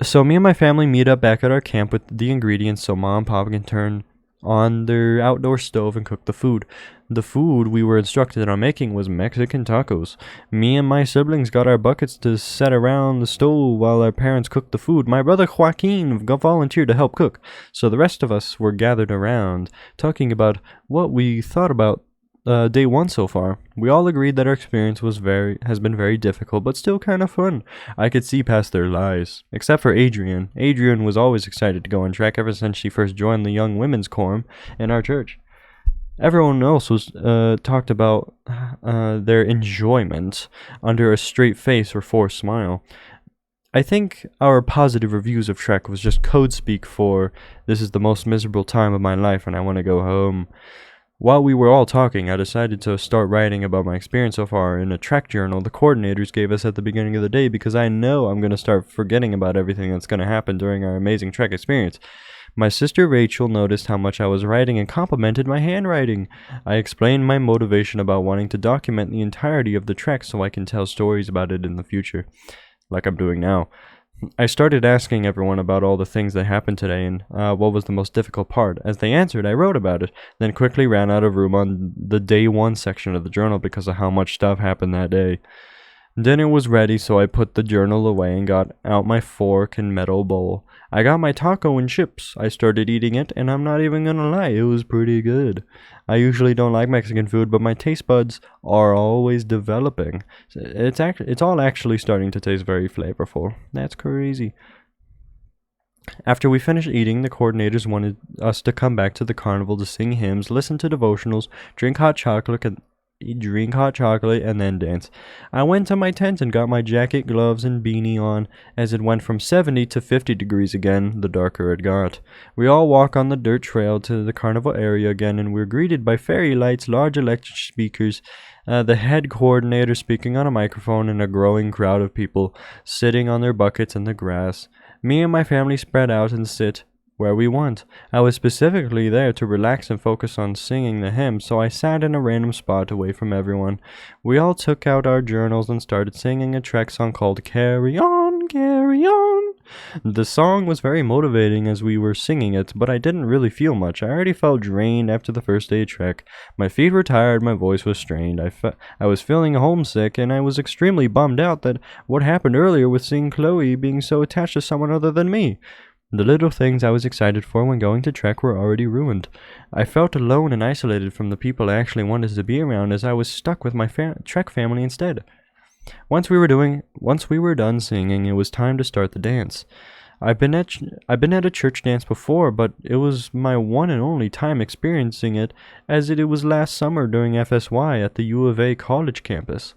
So me and my family meet up back at our camp with the ingredients so Mom and Pop can turn on their outdoor stove and cook the food. The food we were instructed on making was Mexican tacos. Me and my siblings got our buckets to set around the stove while our parents cooked the food. My brother Joaquin volunteered to help cook, so the rest of us were gathered around, talking about what we thought about day one so far. We all agreed that our experience has been very difficult, but still kind of fun. I could see past their lies. Except for Adrian. Adrian was always excited to go on track ever since she first joined the Young Women's Quorum in our church. Everyone else was talked about their enjoyment under a straight face or forced smile. I think our positive reviews of Shrek was just code speak for, this is the most miserable time of my life and I want to go home. While we were all talking, I decided to start writing about my experience so far in a Trek journal the coordinators gave us at the beginning of the day, because I know I'm going to start forgetting about everything that's going to happen during our amazing Trek experience. My sister Rachel noticed how much I was writing and complimented my handwriting. I explained my motivation about wanting to document the entirety of the Trek so I can tell stories about it in the future, like I'm doing now. I started asking everyone about all the things that happened today and what was the most difficult part. As they answered, I wrote about it, then quickly ran out of room on the day one section of the journal because of how much stuff happened that day. Dinner was ready, so I put the journal away and got out my fork and metal bowl. I got my taco and chips. I started eating it, and I'm not even gonna lie, it was pretty good. I usually don't like Mexican food, but my taste buds are always developing. It's all actually starting to taste very flavorful. That's crazy. After we finished eating, the coordinators wanted us to come back to the carnival to sing hymns, listen to devotionals, drink hot chocolate, and then dance. I went to my tent and got my jacket, gloves, and beanie on, as it went from 70 to 50 degrees again, the darker it got. We all walk on the dirt trail to the carnival area again, and we're greeted by fairy lights, large electric speakers, the head coordinator speaking on a microphone, and a growing crowd of people sitting on their buckets in the grass. Me and my family spread out and sit where we want. I was specifically there to relax and focus on singing the hymn, so I sat in a random spot away from everyone. We all took out our journals and started singing a Trek song called Carry On, Carry On. The song was very motivating as we were singing it, but I didn't really feel much. I already felt drained after the first day of Trek. My feet were tired, my voice was strained. I was feeling homesick, and I was extremely bummed out that what happened earlier with seeing Chloe being so attached to someone other than me. The little things I was excited for when going to Trek were already ruined. I felt alone and isolated from the people I actually wanted to be around, as I was stuck with my Trek family instead. Once we were done singing, it was time to start the dance. I've been at a church dance before, but it was my one and only time experiencing it, as it was last summer during FSY at the U of A college campus.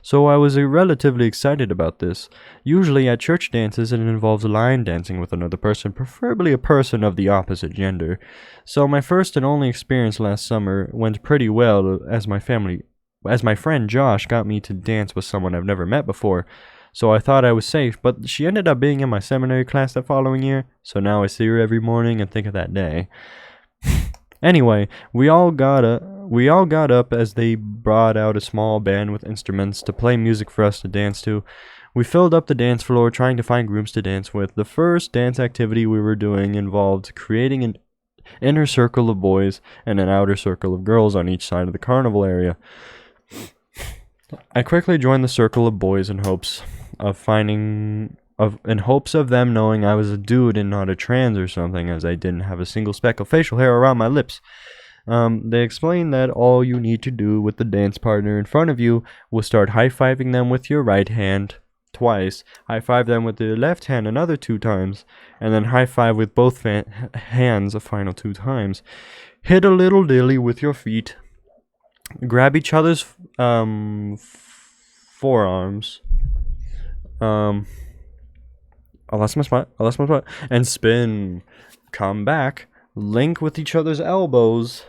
So I was relatively excited about this. Usually at church dances it involves line dancing with another person, preferably a person of the opposite gender. So my first and only experience last summer went pretty well, as my friend Josh got me to dance with someone I've never met before. So I thought I was safe, but she ended up being in my seminary class the following year, so now I see her every morning and think of that day. Anyway, we all got up as they brought out a small band with instruments to play music for us to dance to. We filled up the dance floor trying to find groups to dance with. The first dance activity we were doing involved creating an inner circle of boys and an outer circle of girls on each side of the carnival area. I quickly joined the circle of boys in hopes of them knowing I was a dude and not a trans or something, as I didn't have a single speck of facial hair around my lips. They explained that all you need to do with the dance partner in front of you was start high-fiving them with your right hand twice, high-five them with the left hand another 2 times, and then high-five with both hands a final 2 times. Hit a little dilly with your feet. Grab each other's forearms. I lost my spot. And spin. Come back. Link with each other's elbows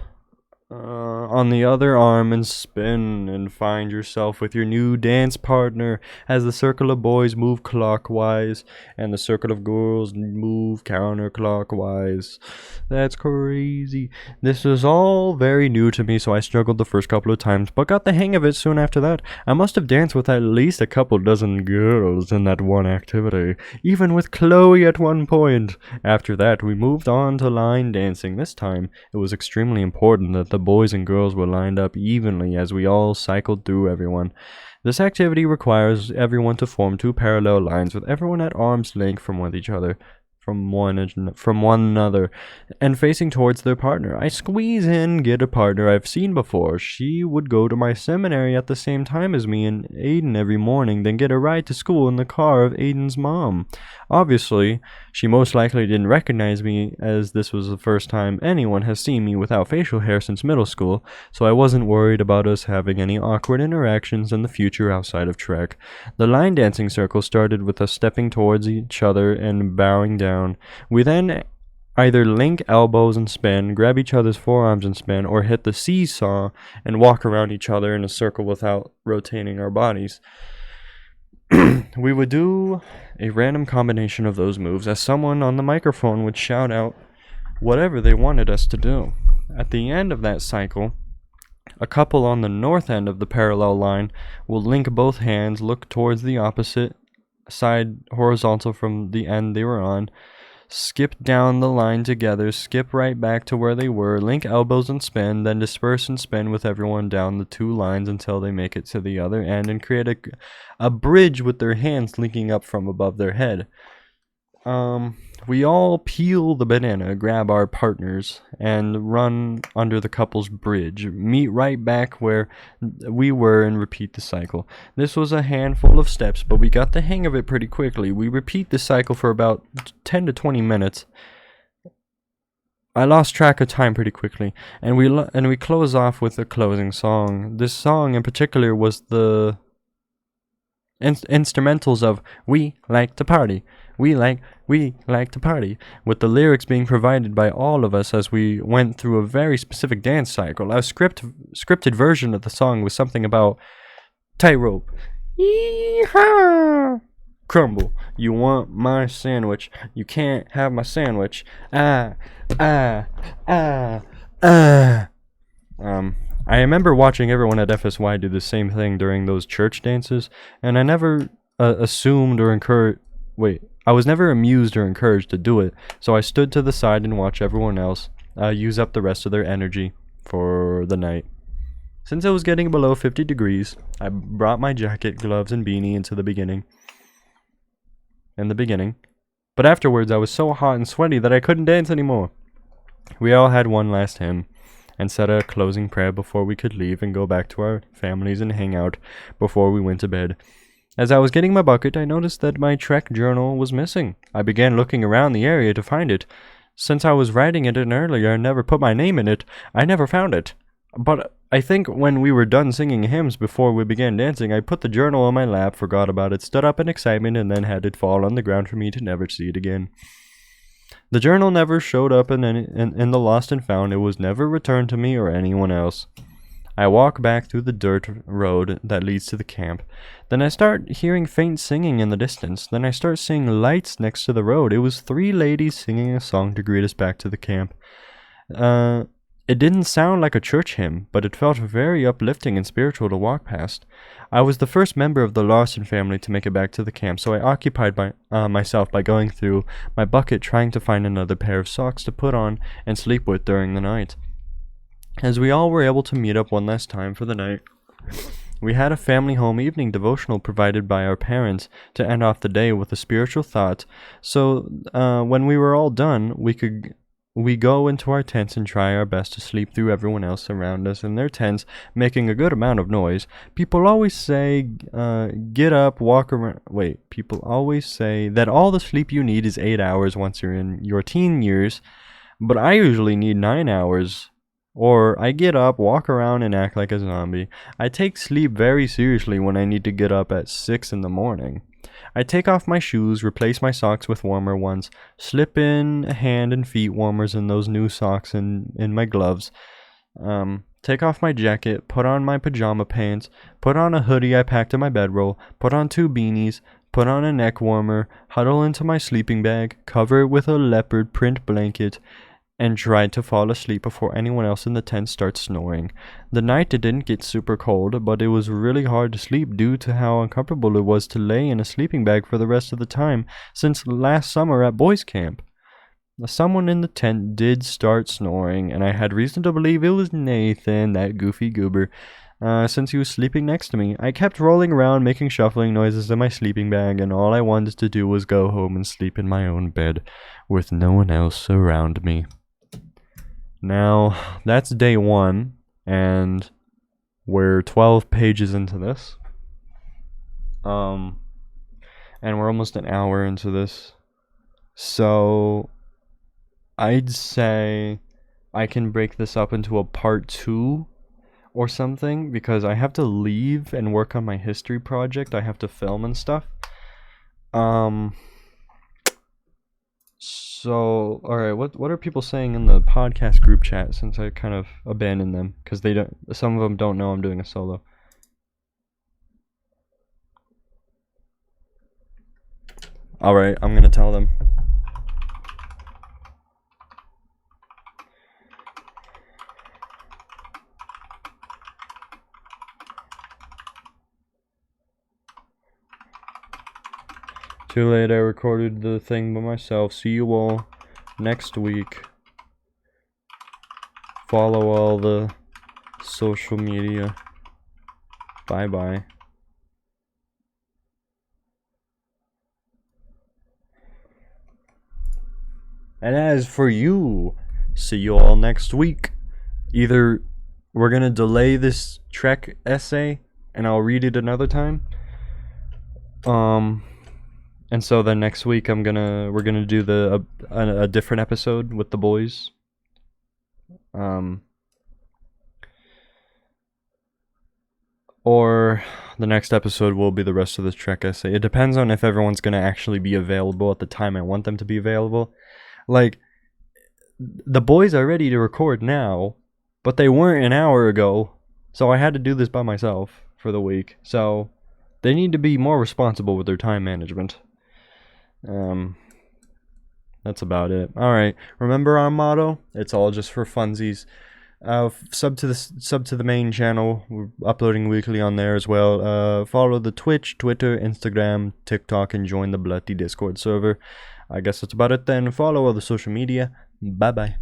on the other arm and spin and find yourself with your new dance partner as the circle of boys move clockwise and the circle of girls move counterclockwise. That's crazy. This was all very new to me, so I struggled the first couple of times, but got the hang of it soon after that. I must have danced with at least a couple dozen girls in that one activity, even with Chloe at one point. After that, we moved on to line dancing. This time, it was extremely important that the boys and girls were lined up evenly as we all cycled through everyone. This activity requires everyone to form 2 parallel lines with everyone at arm's length from one another, and facing towards their partner. I squeeze in, get a partner I've seen before. She would go to my seminary at the same time as me and Aiden every morning, then get a ride to school in the car of Aiden's mom. Obviously, she most likely didn't recognize me, as this was the first time anyone has seen me without facial hair since middle school, so I wasn't worried about us having any awkward interactions in the future outside of Trek. The line dancing circle started with us stepping towards each other and bowing down. We then either link elbows and spin, grab each other's forearms and spin, or hit the seesaw and walk around each other in a circle without rotating our bodies. We would do a random combination of those moves as someone on the microphone would shout out whatever they wanted us to do. At the end of that cycle, a couple on the north end of the parallel line will link both hands, look towards the opposite side horizontal from the end they were on, skip down the line together, skip right back to where they were, link elbows and spin, then disperse and spin with everyone down the 2 lines until they make it to the other end and create a bridge with their hands linking up from above their head. We all peel the banana, grab our partners, and run under the couple's bridge, meet right back where we were and repeat the cycle. This was a handful of steps, but we got the hang of it pretty quickly. We repeat the cycle for about 10 to 20 minutes. I lost track of time pretty quickly, and we close off with a closing song. This song in particular was the instrumentals of "We Like to Party." We like to party, with the lyrics being provided by all of us as we went through a very specific dance cycle. Our scripted version of the song was something about tightrope. Yee-haw! Crumble. You want my sandwich. You can't have my sandwich. I remember watching everyone at FSY do the same thing during those church dances, and I never I was never amused or encouraged to do it, so I stood to the side and watched everyone else use up the rest of their energy for the night. Since it was getting below 50 degrees, I brought my jacket, gloves, and beanie in the beginning, but afterwards I was so hot and sweaty that I couldn't dance anymore. We all had one last hymn, and said a closing prayer before we could leave and go back to our families and hang out before we went to bed. As I was getting my bucket, I noticed that my Trek journal was missing. I began looking around the area to find it. Since I was writing it in earlier and never put my name in it, I never found it. But I think when we were done singing hymns before we began dancing, I put the journal on my lap, forgot about it, stood up in excitement, and then had it fall on the ground for me to never see it again. The journal never showed up in the Lost and Found. It was never returned to me or anyone else. I walk back through the dirt road that leads to the camp. Then I start hearing faint singing in the distance. Then I start seeing lights next to the road. It was 3 ladies singing a song to greet us back to the camp. It didn't sound like a church hymn, but it felt very uplifting and spiritual to walk past. I was the first member of the Larson family to make it back to the camp, so I occupied myself by going through my bucket trying to find another pair of socks to put on and sleep with during the night. As we all were able to meet up one last time for the night, We had a family home evening devotional provided by our parents to end off the day with a spiritual thought. So when we were all done, we go into our tents and try our best to sleep through everyone else around us in their tents, making a good amount of noise. People always say, get up, walk around. Wait, people always say that all the sleep you need is 8 hours once you're in your teen years, but I usually need 9 hours. Or I get up, walk around, and act like a zombie. I take sleep very seriously when I need to get up at 6 in the morning. I take off my shoes, replace my socks with warmer ones, slip in hand and feet warmers in those new socks and in my gloves. Take off my jacket, put on my pajama pants, put on a hoodie I packed in my bedroll, put on 2 beanies, put on a neck warmer, huddle into my sleeping bag, cover it with a leopard print blanket, and tried to fall asleep before anyone else in the tent starts snoring. The night didn't get super cold, but it was really hard to sleep due to how uncomfortable it was to lay in a sleeping bag for the rest of the time since last summer at boys camp. Someone in the tent did start snoring, and I had reason to believe it was Nathan, that goofy goober, since he was sleeping next to me. I kept rolling around making shuffling noises in my sleeping bag, and all I wanted to do was go home and sleep in my own bed with no one else around me. Now, that's day 1, and we're 12 pages into this. And we're almost an hour into this. So, I'd say I can break this up into a part 2 or something, because I have to leave and work on my history project. I have to film and stuff. So, alright, what are people saying in the podcast group chat since I kind of abandoned them? Because some of them don't know I'm doing a solo. Alright, I'm gonna tell them. Too late, I recorded the thing by myself. See you all next week. Follow all the social media. Bye-bye. And as for you, see you all next week. Either we're gonna delay this Trek essay and I'll read it another time. And so then next week we're gonna do a different episode with the boys. Or the next episode will be the rest of the Trek essay. It depends on if everyone's gonna actually be available at the time I want them to be available. Like, the boys are ready to record now, but they weren't an hour ago, so I had to do this by myself for the week. So they need to be more responsible with their time management. That's about it. Alright, remember our motto? It's all just for funsies. Sub to the main channel. We're uploading weekly on there as well. Follow the Twitch, Twitter, Instagram, TikTok, and join the Bloody Discord server. I guess that's about it then. Follow all the social media. Bye bye.